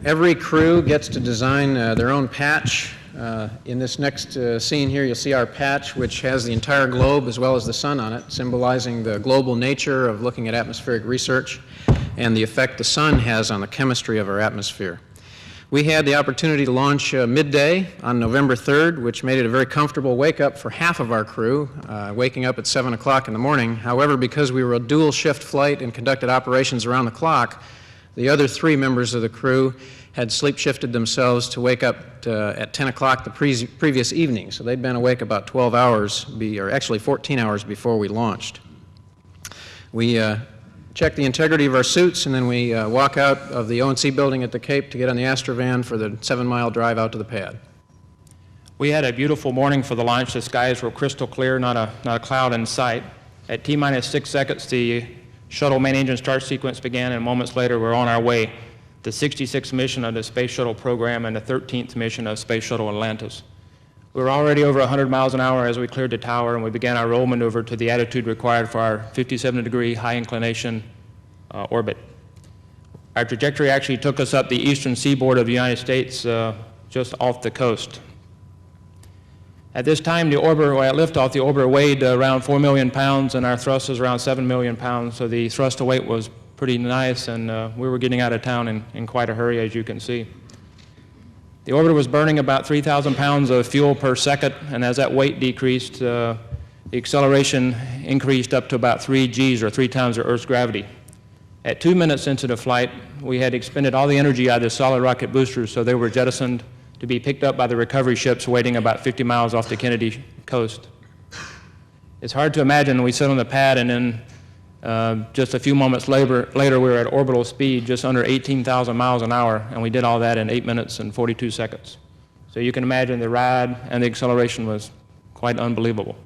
Every crew gets to design their own patch. In this next scene here, you'll see our patch, which has the entire globe as well as the sun on it, symbolizing the global nature of looking at atmospheric research and the effect the sun has on the chemistry of our atmosphere. We had the opportunity to launch midday on November 3rd, which made it a very comfortable wake-up for half of our crew, waking up at 7 o'clock in the morning. However, because we were a dual shift flight and conducted operations around the clock, the other 3 members of the crew had sleep shifted themselves to wake up at 10 o'clock the previous evening. So they'd been awake about 12 hours, or actually 14 hours before we launched. We check the integrity of our suits, and then we walk out of the O&C building at the Cape to get on the Astrovan for the 7-mile drive out to the pad. We had a beautiful morning for the launch. The skies were crystal clear, not a cloud in sight. At T-minus 6 seconds, the shuttle main engine start sequence began, and moments later we're on our way. The 66th mission of the Space Shuttle program and the 13th mission of Space Shuttle Atlantis. We were already over 100 miles an hour as we cleared the tower, and we began our roll maneuver to the attitude required for our 57-degree high inclination orbit. Our trajectory actually took us up the eastern seaboard of the United States, just off the coast. At this time, the orbiter, at liftoff, the orbiter weighed around 4 million pounds, and our thrust was around 7 million pounds, so the thrust to weight was pretty nice, and we were getting out of town in quite a hurry, as you can see. The orbiter was burning about 3,000 pounds of fuel per second, and as that weight decreased, the acceleration increased up to about 3 Gs, or 3 times the Earth's gravity. At 2 minutes into the flight, we had expended all the energy out of the solid rocket boosters, so they were jettisoned to be picked up by the recovery ships waiting about 50 miles off the Kennedy coast. It's hard to imagine we sit on the pad, and then just a few moments later we were at orbital speed, just under 18,000 miles an hour, and we did all that in 8 minutes and 42 seconds. So you can imagine the ride and the acceleration was quite unbelievable.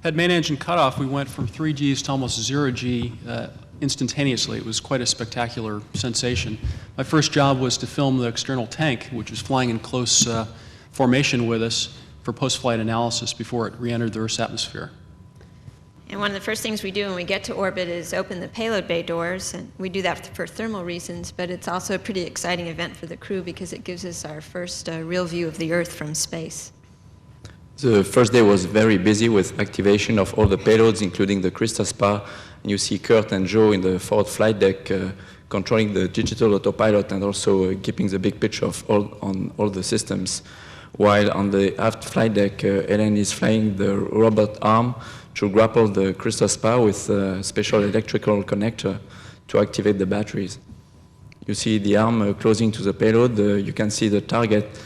At main engine cutoff, we went from 3 Gs to almost 0 G instantaneously. It was quite a spectacular sensation. My first job was to film the external tank, which was flying in close formation with us for post-flight analysis before it re-entered the Earth's atmosphere. And one of the first things we do when we get to orbit is open the payload bay doors, and we do that for thermal reasons, but it's also a pretty exciting event for the crew because it gives us our first real view of the Earth from space. The first day was very busy with activation of all the payloads, including the Crystal Spa. And you see Kurt and Joe in the forward flight deck controlling the digital autopilot and also keeping the big picture of on all the systems. While on the aft flight deck, Ellen is flying the robot arm to grapple the Crystal Spa with a special electrical connector to activate the batteries. You see the arm closing to the payload. You can see the target,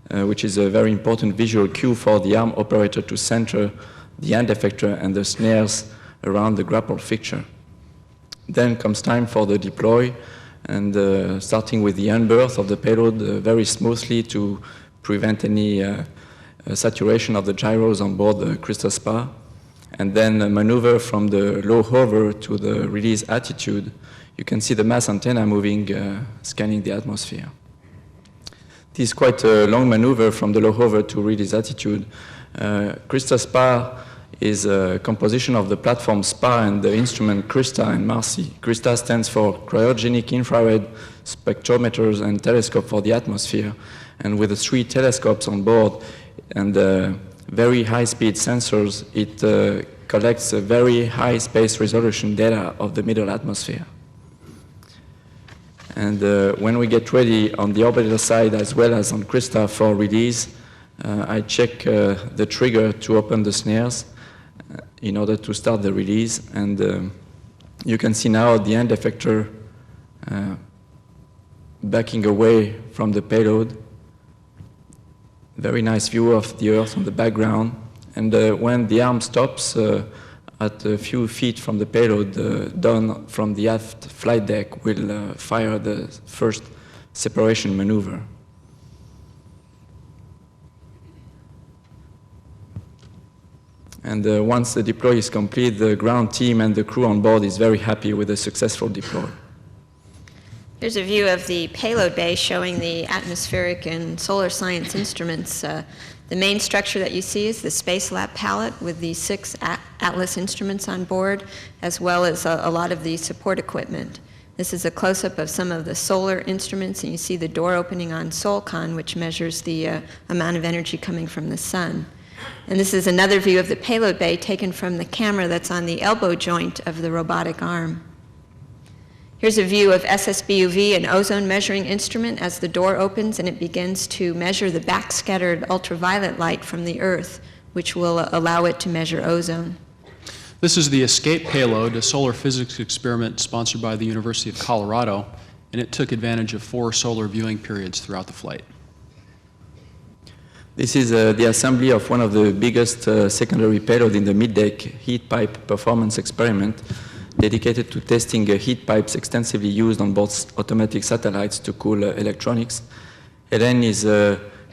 which is a very important visual cue for the arm operator to center the end effector and the snares around the grapple fixture. Then comes time for the deploy, and starting with the unberth of the payload very smoothly to prevent any saturation of the gyros on board the Crystal Spa, and then a maneuver from the low hover to the release attitude. You can see the mass antenna moving, scanning the atmosphere. This is quite a long maneuver from the low hover to release attitude. Crystal Spa is a composition of the platform SPA and the instrument CRISTA and MARCI. CRISTA stands for Cryogenic Infrared Spectrometers and Telescope for the Atmosphere. And with the 3 telescopes on board and very high-speed sensors, it collects a very high space resolution data of the middle atmosphere. And when we get ready on the orbital side as well as on CRISTA for release, I check the trigger to open the snares in order to start the release. And you can see now the end effector backing away from the payload. Very nice view of the Earth on the background. And when the arm stops at a few feet from the payload, Don from the aft flight deck will fire the first separation maneuver. And once the deploy is complete, the ground team and the crew on board is very happy with the successful deploy. Here's a view of the payload bay showing the atmospheric and solar science instruments. The main structure that you see is the Space Lab palette with the 6 Atlas instruments on board, as well as a lot of the support equipment. This is a close-up of some of the solar instruments, and you see the door opening on SolCon, which measures the amount of energy coming from the sun. And this is another view of the payload bay taken from the camera that's on the elbow joint of the robotic arm. Here's a view of SSBUV, an ozone measuring instrument, as the door opens and it begins to measure the backscattered ultraviolet light from the Earth, which will allow it to measure ozone. This is the ESCAPE payload, a solar physics experiment sponsored by the University of Colorado, and it took advantage of 4 solar viewing periods throughout the flight. This is the assembly of one of the biggest secondary payload in the mid-deck heat pipe performance experiment, dedicated to testing heat pipes extensively used on both automatic satellites to cool electronics. Helen is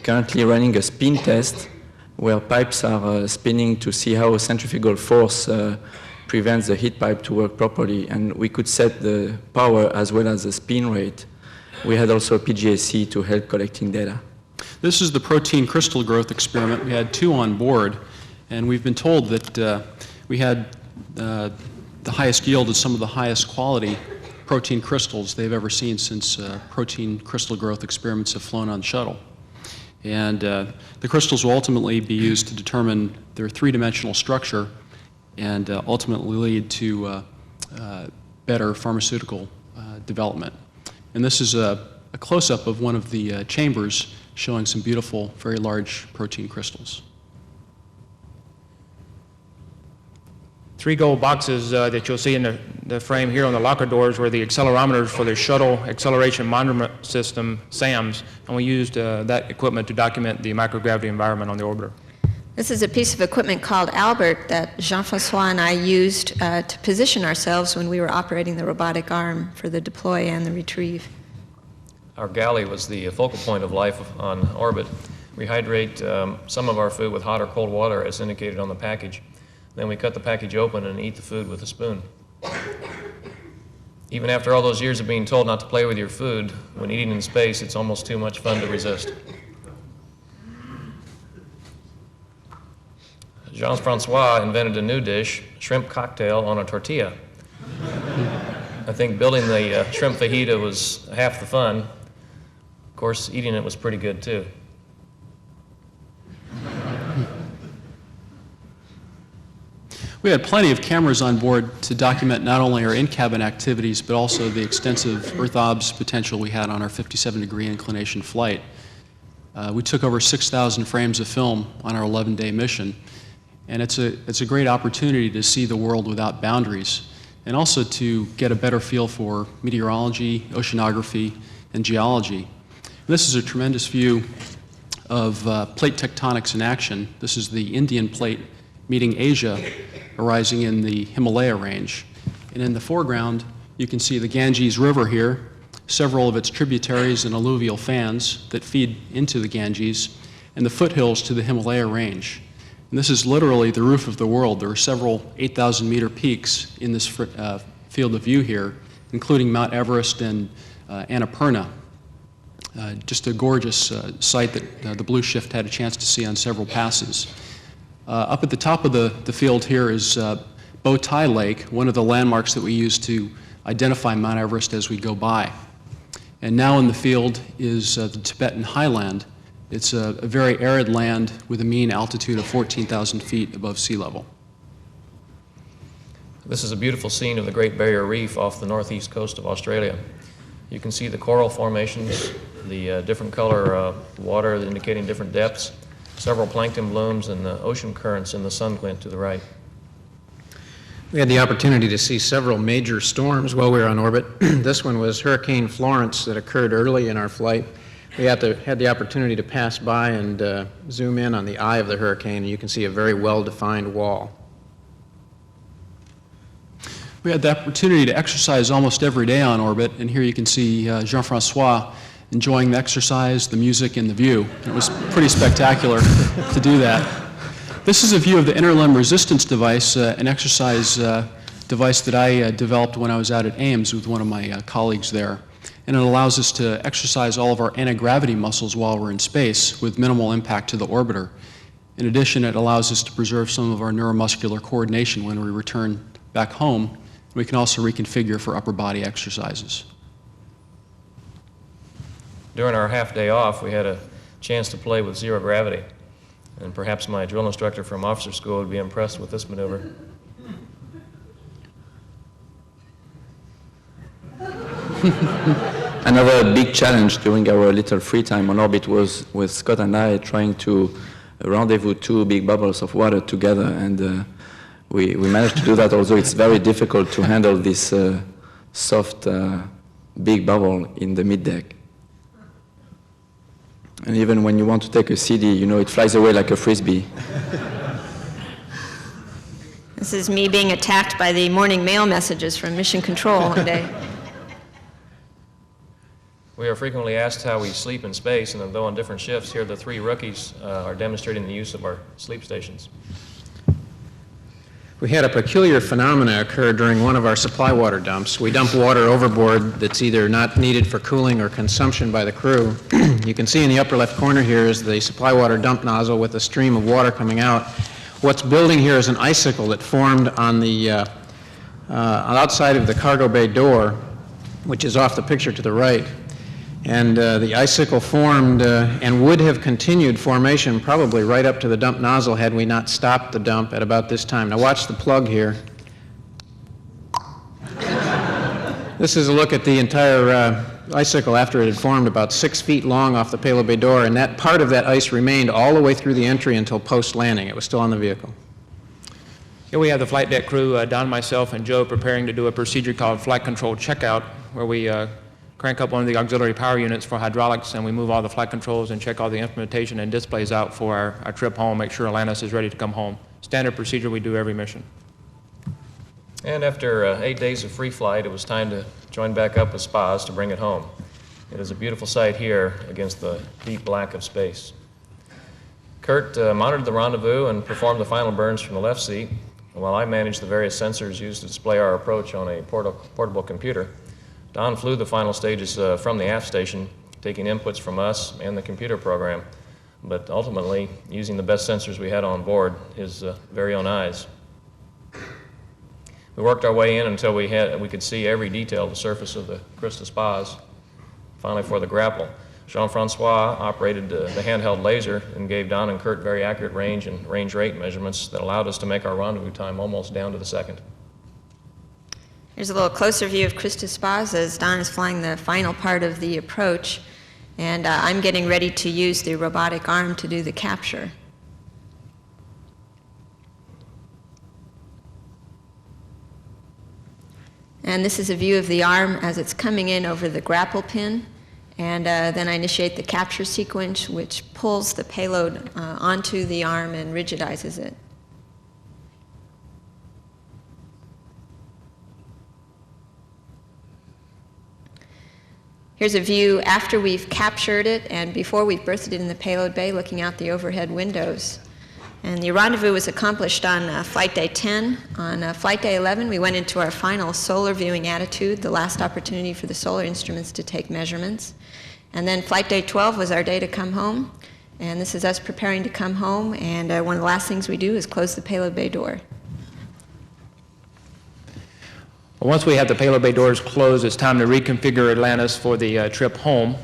currently running a spin test where pipes are spinning to see how centrifugal force prevents the heat pipe to work properly, and we could set the power as well as the spin rate. We had also a PGAC to help collecting data. This is the protein crystal growth experiment. We had 2 on board, and we've been told that we had the highest yield and some of the highest quality protein crystals they've ever seen since protein crystal growth experiments have flown on Shuttle. And the crystals will ultimately be used to determine their 3-dimensional structure and ultimately lead to better pharmaceutical development. And this is a close-up of one of the chambers showing some beautiful, very large protein crystals. 3 gold boxes that you'll see in the frame here on the locker doors were the accelerometers for the Shuttle Acceleration Monitoring System, SAMS, and we used that equipment to document the microgravity environment on the orbiter. This is a piece of equipment called Albert that Jean-François and I used to position ourselves when we were operating the robotic arm for the deploy and the retrieve. Our galley was the focal point of life on orbit. We hydrate some of our food with hot or cold water as indicated on the package. Then we cut the package open and eat the food with a spoon. Even after all those years of being told not to play with your food, when eating in space, it's almost too much fun to resist. Jean-François invented a new dish, shrimp cocktail on a tortilla. I think building the shrimp fajita was half the fun. Of course, eating it was pretty good too. We had plenty of cameras on board to document not only our in-cabin activities, but also the extensive Earth obs potential we had on our 57-degree inclination flight. We took over 6,000 frames of film on our 11-day mission, and it's a great opportunity to see the world without boundaries, and also to get a better feel for meteorology, oceanography, and geology. This is a tremendous view of plate tectonics in action. This is the Indian plate meeting Asia, arising in the Himalaya range. And in the foreground, you can see the Ganges River here, several of its tributaries and alluvial fans that feed into the Ganges, and the foothills to the Himalaya range. And this is literally the roof of the world. There are several 8,000-meter peaks in this field of view here, including Mount Everest and Annapurna. Just a gorgeous sight that the Blue Shift had a chance to see on several passes. Up at the top of the field here is Bow Tie Lake, one of the landmarks that we use to identify Mount Everest as we go by. And now in the field is the Tibetan highland. It's a very arid land with a mean altitude of 14,000 feet above sea level. This is a beautiful scene of the Great Barrier Reef off the northeast coast of Australia. You can see the coral formations, the different color water indicating different depths, several plankton blooms, and the ocean currents in the sun glint to the right. We had the opportunity to see several major storms while we were on orbit. This one was Hurricane Florence that occurred early in our flight. We had the opportunity to pass by and zoom in on the eye of the hurricane, and you can see a very well-defined wall. We had the opportunity to exercise almost every day on orbit, and here you can see Jean-François enjoying the exercise, the music, and the view. It was pretty spectacular to do that. This is a view of the inner limb resistance device, an exercise device that I developed when I was out at Ames with one of my colleagues there. And it allows us to exercise all of our anti-gravity muscles while we're in space with minimal impact to the orbiter. In addition, it allows us to preserve some of our neuromuscular coordination when we return back home We can also reconfigure for upper body exercises. During our half day off, we had a chance to play with zero gravity, and perhaps my drill instructor from officer school would be impressed with this maneuver. Another big challenge during our little free time on orbit was with Scott and I trying to rendezvous two big bubbles of water together, and we managed to do that, although it's very difficult to handle this soft big bubble in the mid-deck. And even when you want to take a CD, you know, it flies away like a frisbee. This is me being attacked by the morning mail messages from Mission Control one day. We are frequently asked how we sleep in space, and although on different shifts, here the three rookies are demonstrating the use of our sleep stations. We had a peculiar phenomena occur during one of our supply water dumps. We dump water overboard that's either not needed for cooling or consumption by the crew. You can see in the upper left corner here is the supply water dump nozzle with a stream of water coming out. What's building here is an icicle that formed on the outside of the cargo bay door, which is off the picture to the right. And the icicle formed and would have continued formation probably right up to the dump nozzle had we not stopped the dump at about this time. Now watch the plug here. This is a look at the entire icicle after it had formed about 6 feet long off the payload bay door, and that part of that ice remained all the way through the entry until post-landing. It was still on the vehicle. Here we have the flight deck crew, Don, myself, and Joe preparing to do a procedure called flight control checkout, where we crank up one of the auxiliary power units for hydraulics, and we move all the flight controls and check all the instrumentation and displays out for our trip home, make sure Atlantis is ready to come home. Standard procedure we do every mission. And after 8 days of free flight, it was time to join back up with spas to bring it home. It is a beautiful sight here against the deep black of space. Kurt monitored the rendezvous and performed the final burns from the left seat, while I managed the various sensors used to display our approach on a portable computer. Don flew the final stages from the aft station, taking inputs from us and the computer program, but ultimately using the best sensors we had on board, his very own eyes. We worked our way in until we could see every detail of the surface of the crystal spas. Finally, for the grapple, Jean-François operated the handheld laser and gave Don and Kurt very accurate range and range rate measurements that allowed us to make our rendezvous time almost down to the second. Here's a little closer view of Christus Spas as Don is flying the final part of the approach, and I'm getting ready to use the robotic arm to do the capture. And this is a view of the arm as it's coming in over the grapple pin, and then I initiate the capture sequence, which pulls the payload onto the arm and rigidizes it. Here's a view after we've captured it and before we've berthed it in the payload bay, looking out the overhead windows. And the rendezvous was accomplished on flight day 10. On flight day 11, we went into our final solar viewing attitude, the last opportunity for the solar instruments to take measurements. And then flight day 12 was our day to come home. And this is us preparing to come home. And one of the last things we do is close the payload bay door. Well, once we have the payload bay doors closed, it's time to reconfigure Atlantis for the trip home.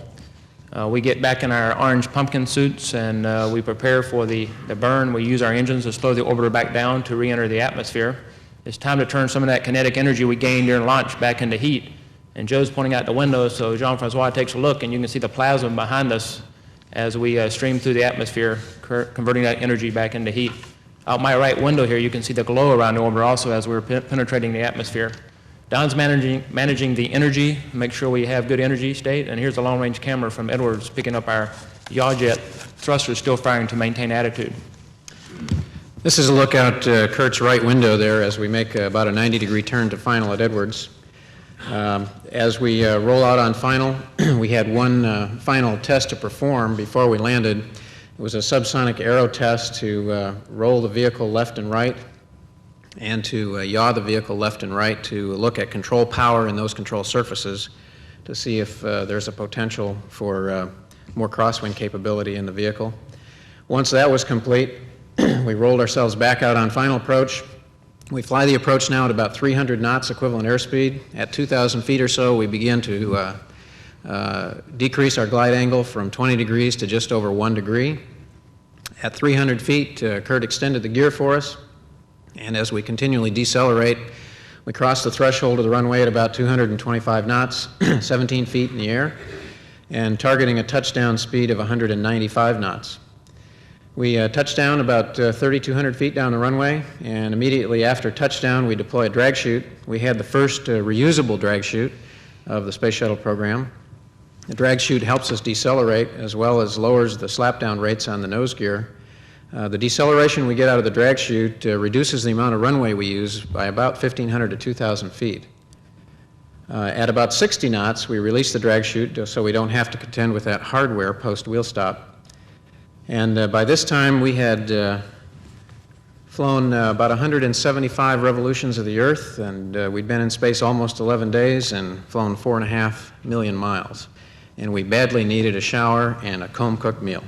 We get back in our orange pumpkin suits and we prepare for the burn. We use our engines to slow the orbiter back down to re-enter the atmosphere. It's time to turn some of that kinetic energy we gained during launch back into heat. And Joe's pointing out the window, so Jean-François takes a look, and you can see the plasma behind us as we stream through the atmosphere, converting that energy back into heat. Out my right window here, you can see the glow around the orbiter also as we're penetrating the atmosphere. Don's managing the energy, make sure we have good energy state, and here's a long-range camera from Edwards picking up our yaw jet thrusters still firing to maintain attitude. This is a look out Kurt's right window there as we make about a 90-degree turn to final at Edwards. As we roll out on final, we had one final test to perform before we landed. It was a subsonic aero test to roll the vehicle left and right, and to yaw the vehicle left and right to look at control power in those control surfaces to see if there's a potential for more crosswind capability in the vehicle. Once that was complete, we rolled ourselves back out on final approach, We fly the approach now at about 300 knots equivalent airspeed. At 2,000 feet or so, we begin to decrease our glide angle from 20 degrees to just over 1 degree. At 300 feet, Kurt extended the gear for us, and as we continually decelerate, we cross the threshold of the runway at about 225 knots, 17 feet in the air, and targeting a touchdown speed of 195 knots. We touch down about 3,200 feet down the runway, and immediately after touchdown, we deploy a drag chute. We had the first reusable drag chute of the Space Shuttle program. The drag chute helps us decelerate as well as lowers the slapdown rates on the nose gear. The deceleration we get out of the drag chute reduces the amount of runway we use by about 1,500 to 2,000 feet. At about 60 knots, we release the drag chute so we don't have to contend with that hardware post-wheel stop. And by this time, we had flown about 175 revolutions of the Earth, and we'd been in space almost 11 days and flown 4.5 million miles. And we badly needed a shower and a comb-cooked meal.